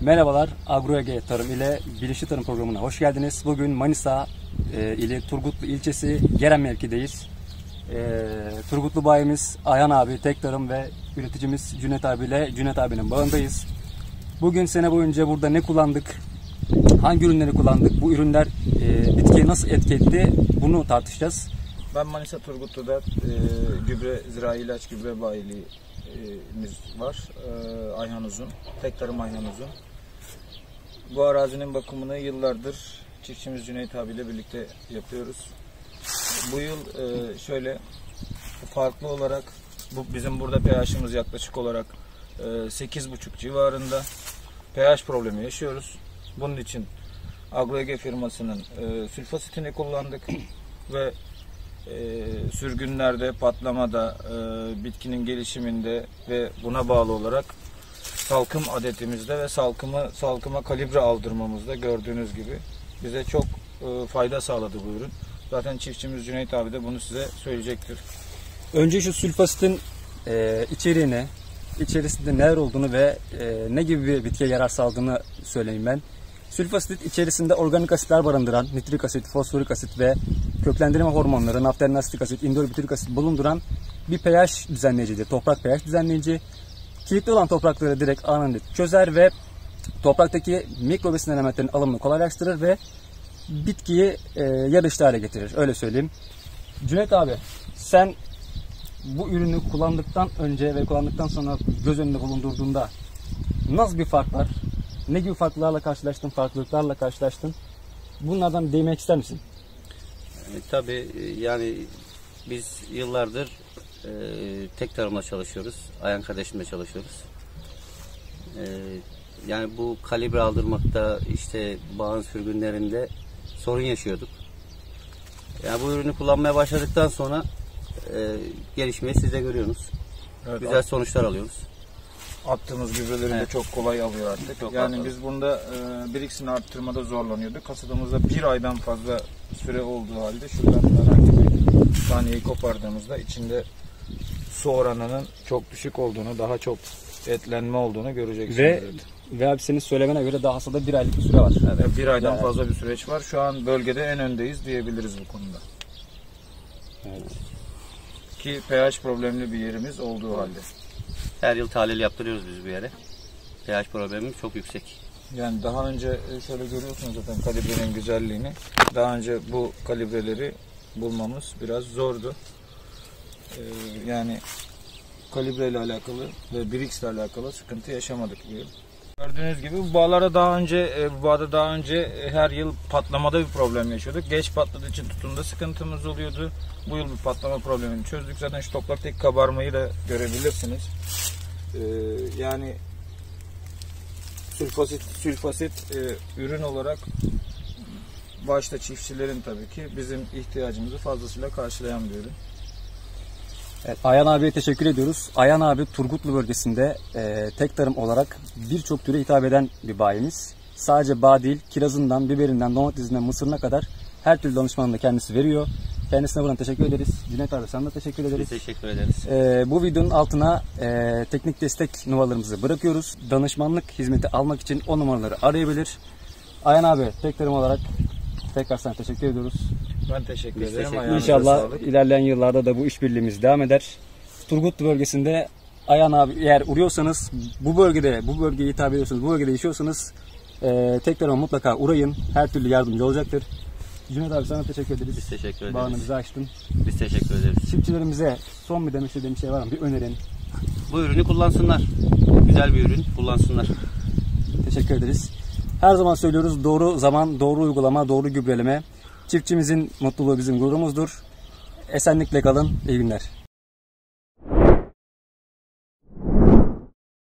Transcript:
Merhabalar, Agro-Ege Tarım ile Bilinçli Tarım programına hoş geldiniz. Bugün Manisa ili Turgutlu ilçesi Geren mevkideyiz. Turgutlu bayimiz Ayhan abi, tek tarım ve üreticimiz Cüneyt abi ile Cüneyt abinin bağındayız. Bugün sene boyunca burada ne kullandık, hangi ürünleri kullandık, bu ürünler bitkiye nasıl etki etti bunu tartışacağız. Ben Manisa Turgutlu'da gübre, zirai ilaç gübre bayiliğimiz var. Ayhan Uzun, tek tarım Ayhan Uzun. Bu arazinin bakımını yıllardır çiftçimiz Cüneyt abiyle birlikte yapıyoruz. Bu yıl şöyle farklı olarak bizim burada pH'imiz yaklaşık olarak 8,5 civarında pH problemi yaşıyoruz. Bunun için Agro-Ege firmasının sülfasitini kullandık ve sürgünlerde, patlamada, bitkinin gelişiminde ve buna bağlı olarak salkım adetimizde ve salkıma kalibre aldırmamızda gördüğünüz gibi bize çok fayda sağladı bu ürün. Zaten çiftçimiz Cüneyt abi de bunu size söyleyecektir. Önce şu sülfasitin içeriğini, içerisinde neler olduğunu ve ne gibi bir bitkiye yarar sağladığını söyleyeyim ben. Sülfasit içerisinde organik asitler barındıran nitrik asit, fosforik asit ve köklendirme hormonları, naftalin asitik asit, indolibütürik asit bulunduran bir pH düzenleyicidir. Toprak pH düzenleyici. Kilitli olan toprakları direkt anında çözer ve topraktaki mikro besin elementlerinin alımını kolaylaştırır ve bitkiyi yarışlı hale getirir. Öyle söyleyeyim. Cüneyt abi, sen bu ürünü kullandıktan önce ve kullandıktan sonra göz önünde bulundurduğunda nasıl bir fark var? Ne gibi farklarla karşılaştın, farklılıklarla karşılaştın? Bunlardan değinmek ister misin? Tabii yani biz yıllardır tek tarımla çalışıyoruz. Ayhan kardeşimle çalışıyoruz. Yani bu kalibre aldırmakta, işte bağın sürgünlerinde sorun yaşıyorduk. Yani bu ürünü kullanmaya başladıktan sonra gelişmeyi siz de görüyorsunuz. Evet, güzel sonuçlar alıyoruz. Attığımız gübreleri de çok kolay alıyor artık. Çok yani fazla. biz bunda biriksini arttırmada zorlanıyorduk. Hasadımızda bir aydan fazla süre olduğu halde şuradan herhangi bir taneyi kopardığımızda içinde su oranının çok düşük olduğunu, daha çok etlenme olduğunu göreceksiniz. Ve abi senin söylemene göre daha hasada bir aylık bir süre var. Evet, bir aydan fazla bir süreç var. Şu an bölgede en öndeyiz diyebiliriz bu konuda. Evet. Ki pH problemli bir yerimiz olduğu halde. Her yıl tahlil yaptırıyoruz biz bu yere. pH problemimiz çok yüksek. Yani daha önce şöyle görüyorsunuz zaten kalibrenin güzelliğini. Daha önce bu kalibreleri bulmamız biraz zordu. Yani kalibre ile alakalı ve Brix ile alakalı sıkıntı yaşamadık bu yıl. Gördüğünüz gibi bu bağlarda daha önce her yıl patlamada bir problem yaşıyorduk. Geç patladığı için tutumda sıkıntımız oluyordu. Bu yıl bir patlama problemini çözdük. Zaten şu topraktaki kabarmayı da görebilirsiniz. Yani sülfasit ürün olarak başta çiftçilerin tabii ki bizim ihtiyacımızı fazlasıyla karşılayan bir ürün. Evet, Ayhan abiye teşekkür ediyoruz. Ayhan abi Turgutlu bölgesinde tek tarım olarak birçok türe hitap eden bir bayimiz. Sadece bağ değil, kirazından, biberinden, domatesinden, mısırına kadar her türlü danışmanını da kendisi veriyor. Kendisine buradan teşekkür ederiz. Cüneyt abi sana da teşekkür ederiz. biz teşekkür ederiz. Bu videonun altına teknik destek numaralarımızı bırakıyoruz. Danışmanlık hizmeti almak için o numaraları arayabilir. Ayhan abi tek tarım olarak tekrar sana teşekkür ediyoruz. Ben teşekkür ederim. İnşallah ilerleyen yıllarda da bu işbirliğimiz devam eder. Turgutlu bölgesinde Ayhan abi eğer uğruyorsanız bu bölgeye hitap ediyorsanız, bu bölgede yaşıyorsanız tekrar mutlaka uğrayın. Her türlü yardımcı olacaktır. Cüneyt abi sana teşekkür ederiz. Biz teşekkür ederiz. Bağını bize açtın. Biz teşekkür ederiz. Çiftçilerimize son bir demek istediğim şey var mı? Bir önerin. Bu ürünü kullansınlar. Güzel bir ürün, kullansınlar. Teşekkür ederiz. Her zaman söylüyoruz, doğru zaman, doğru uygulama, doğru gübreleme. Çiftçimizin mutluluğu bizim gururumuzdur. Esenlikle kalın, iyi günler.